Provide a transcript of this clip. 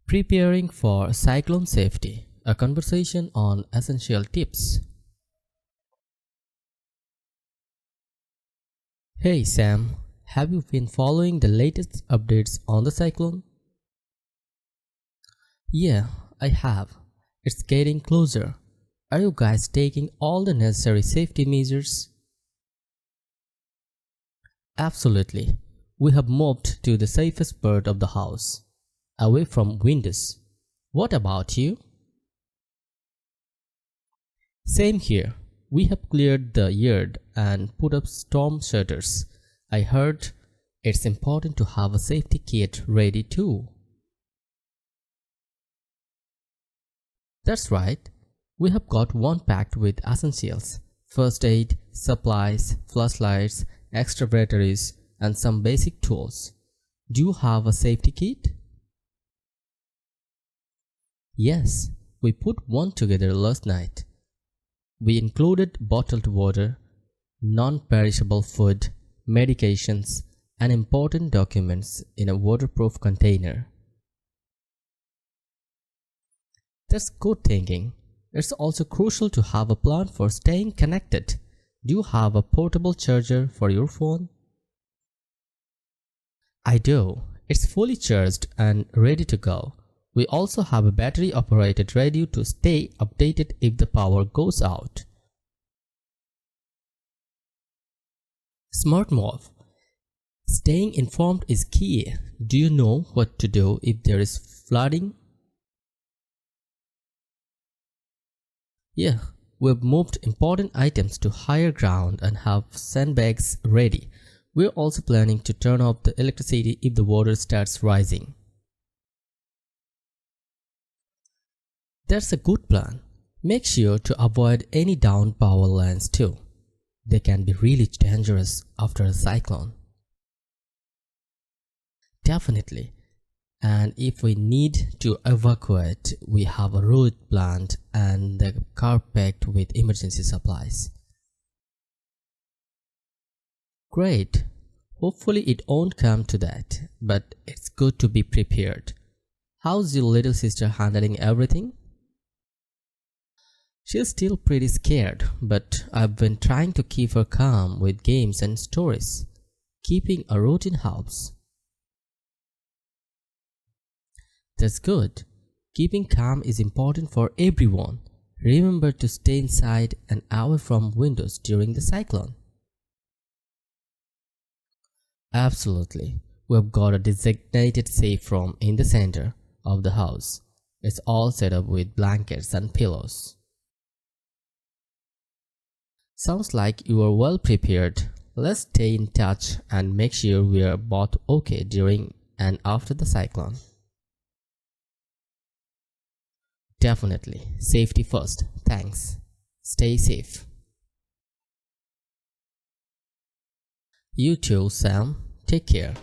Preparing for cyclone safety, a conversation on essential tips. Hey Sam, have you been following the latest updates on the cyclone? Yeah, I have. It's getting closer. Are you guys taking all the necessary safety measures? Absolutely. We have moved to the safest part of the house, away from windows. What about you? Same here. We have cleared the yard and put up storm shutters. I heard it's important to have a safety kit ready too. That's right. We have got one packed with essentials: first aid, supplies, flashlights, extra batteries, and some basic tools. Do you have a safety kit? Yes, we put one together last night. We included bottled water, non-perishable food, medications, and important documents in a waterproof container. That's good thinking. It's also crucial to have a plan for staying connected. Do you have a portable charger for your phone? I do. It's fully charged and ready to go. We also have a battery-operated radio to stay updated if the power goes out. Smart move. Staying informed is key. Do you know what to do if there is flooding? Yeah, we've moved important items to higher ground and have sandbags ready. We're also planning to turn off the electricity if the water starts rising. That's a good plan. Make sure to avoid any downed power lines too. They can be really dangerous after a cyclone. Definitely. And if we need to evacuate, we have a route planned and the car packed with emergency supplies. Great. Hopefully it won't come to that, but it's good to be prepared. How's your little sister handling everything? She's still pretty scared, but I've been trying to keep her calm with games and stories. Keeping a routine helps. That's good. Keeping calm is important for everyone. Remember to stay inside and away from windows during the cyclone. Absolutely. We've got a designated safe room in the center of the house. It's all set up with blankets and pillows. Sounds like you are well prepared. Let's stay in touch and make sure we are both okay during and after the cyclone. Definitely. Safety first. Thanks. Stay safe. You too, Sam. Take care.